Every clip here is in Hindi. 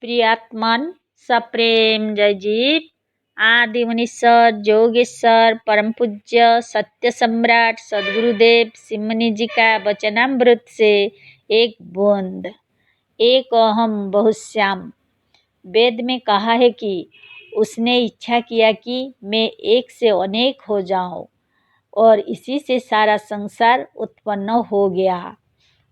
प्रियात्मन सप्रेम जय जीव। आदि मुनीश्वर जोगेश्वर परम पूज्य सत्य सम्राट सदगुरुदेव सिमनी जी का वचनामृत से एक बूंद। एक अहम बहुश्याम। वेद में कहा है कि उसने इच्छा किया कि मैं एक से अनेक हो जाऊं और इसी से सारा संसार उत्पन्न हो गया।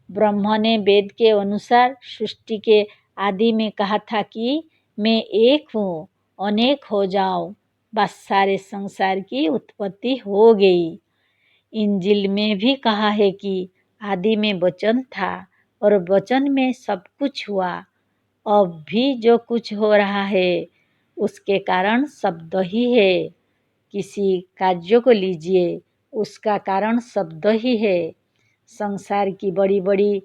ब्रह्मा ने वेद के अनुसार सृष्टि के आदि में कहा था कि मैं एक हूँ, अनेक हो जाओ। बस सारे संसार की उत्पत्ति हो गई। इंजिल में भी कहा है कि आदि में वचन था और वचन में सब कुछ हुआ। अब भी जो कुछ हो रहा है उसके कारण शब्द ही है। किसी कार्य को लीजिए, उसका कारण शब्द ही है। संसार की बड़ी बड़ी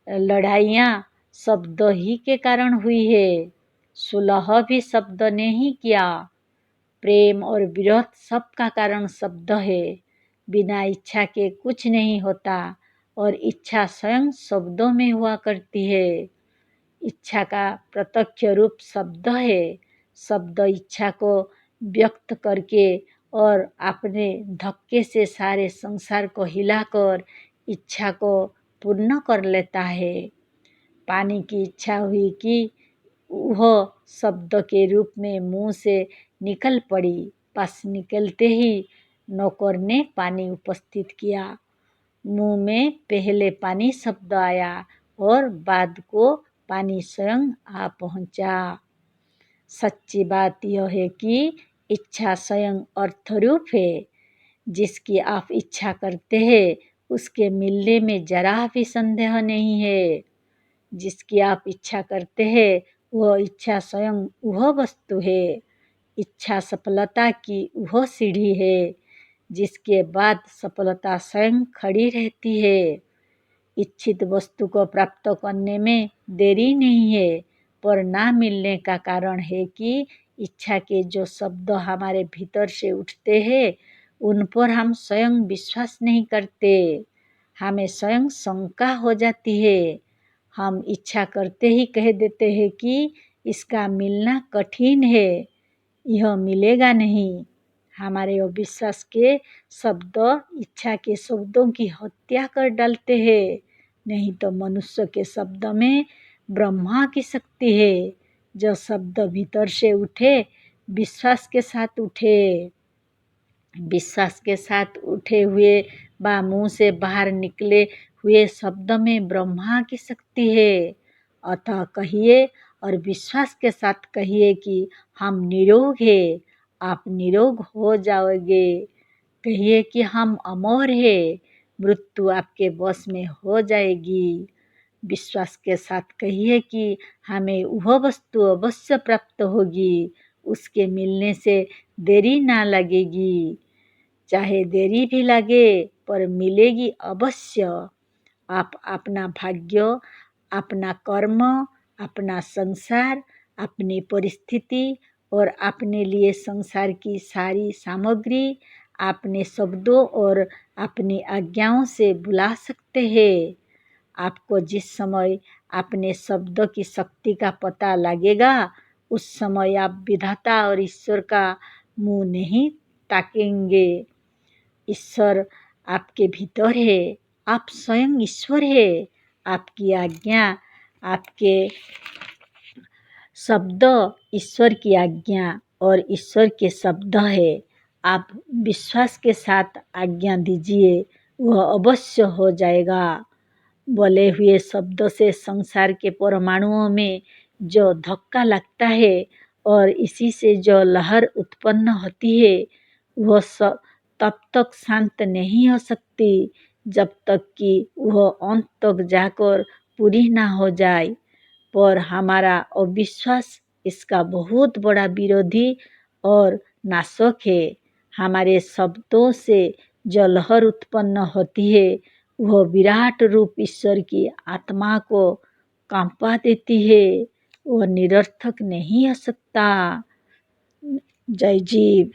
लड़ाइयाँ शब्द ही के कारण हुई है। सुलह भी शब्द ने ही किया। प्रेम और विरोध सबका कारण शब्द है। बिना इच्छा के कुछ नहीं होता और इच्छा स्वयं शब्दों में हुआ करती है। इच्छा का प्रत्यक्ष रूप शब्द है। शब्द इच्छा को व्यक्त करके और अपने धक्के से सारे संसार को हिलाकर इच्छा को पूर्ण कर लेता है। पानी की इच्छा हुई कि वह शब्द के रूप में मुंह से निकल पड़ी। पास निकलते ही नौकर ने पानी उपस्थित किया। मुंह में पहले पानी शब्द आया और बाद को पानी स्वयं आ पहुंचा। सच्ची बात यह है कि इच्छा स्वयं अर्थरूप है। जिसकी आप इच्छा करते हैं उसके मिलने में जरा भी संदेह नहीं है। जिसकी आप इच्छा करते हैं वह इच्छा स्वयं वह वस्तु है। इच्छा सफलता की वह सीढ़ी है जिसके बाद सफलता स्वयं खड़ी रहती है। इच्छित वस्तु को प्राप्त करने में देरी नहीं है, पर ना मिलने का कारण है कि इच्छा के जो शब्द हमारे भीतर से उठते हैं उन पर हम स्वयं विश्वास नहीं करते। हमें स्वयं शंका हो जाती है। हम इच्छा करते ही कह देते हैं कि इसका मिलना कठिन है, यह मिलेगा नहीं। हमारे अविश्वास के शब्द इच्छा के शब्दों की हत्या कर डालते हैं। नहीं तो मनुष्य के शब्द में ब्रह्मा की शक्ति है। जो शब्द भीतर से उठे विश्वास के साथ उठे। विश्वास के साथ उठे हुए व मुंह से बाहर निकले हुए शब्द में ब्रह्मा की शक्ति है। अतः कहिए और विश्वास के साथ कहिए कि हम निरोग हैं। आप निरोग हो जाओगे। कहिए कि हम अमर हैं, मृत्यु आपके वश में हो जाएगी। विश्वास के साथ कहिए कि हमें वह वस्तु अवश्य प्राप्त होगी। उसके मिलने से देरी ना लगेगी। चाहे देरी भी लगे पर मिलेगी अवश्य। आप अपना भाग्य, अपना कर्म, अपना संसार, अपनी परिस्थिति और अपने लिए संसार की सारी सामग्री अपने शब्दों और अपनी आज्ञाओं से बुला सकते हैं। आपको जिस समय अपने शब्द की शक्ति का पता लगेगा उस समय आप विधाता और ईश्वर का मुंह नहीं ताकेंगे। ईश्वर आपके भीतर है। आप स्वयं ईश्वर है। आपकी आज्ञा, आपके शब्द ईश्वर की आज्ञा और ईश्वर के शब्द है। आप विश्वास के साथ आज्ञा दीजिए, वह अवश्य हो जाएगा। बोले हुए शब्द से संसार के परमाणुओं में जो धक्का लगता है और इसी से जो लहर उत्पन्न होती है वह तब तक शांत नहीं हो सकती जब तक कि वह अंत तक जाकर पूरी ना हो जाए। पर हमारा अविश्वास इसका बहुत बड़ा विरोधी और नाशक है। हमारे शब्दों से जो लहर उत्पन्न होती है वह विराट रूप ईश्वर की आत्मा को कांपा देती है। वह निरर्थक नहीं हो सकता। जय जीव।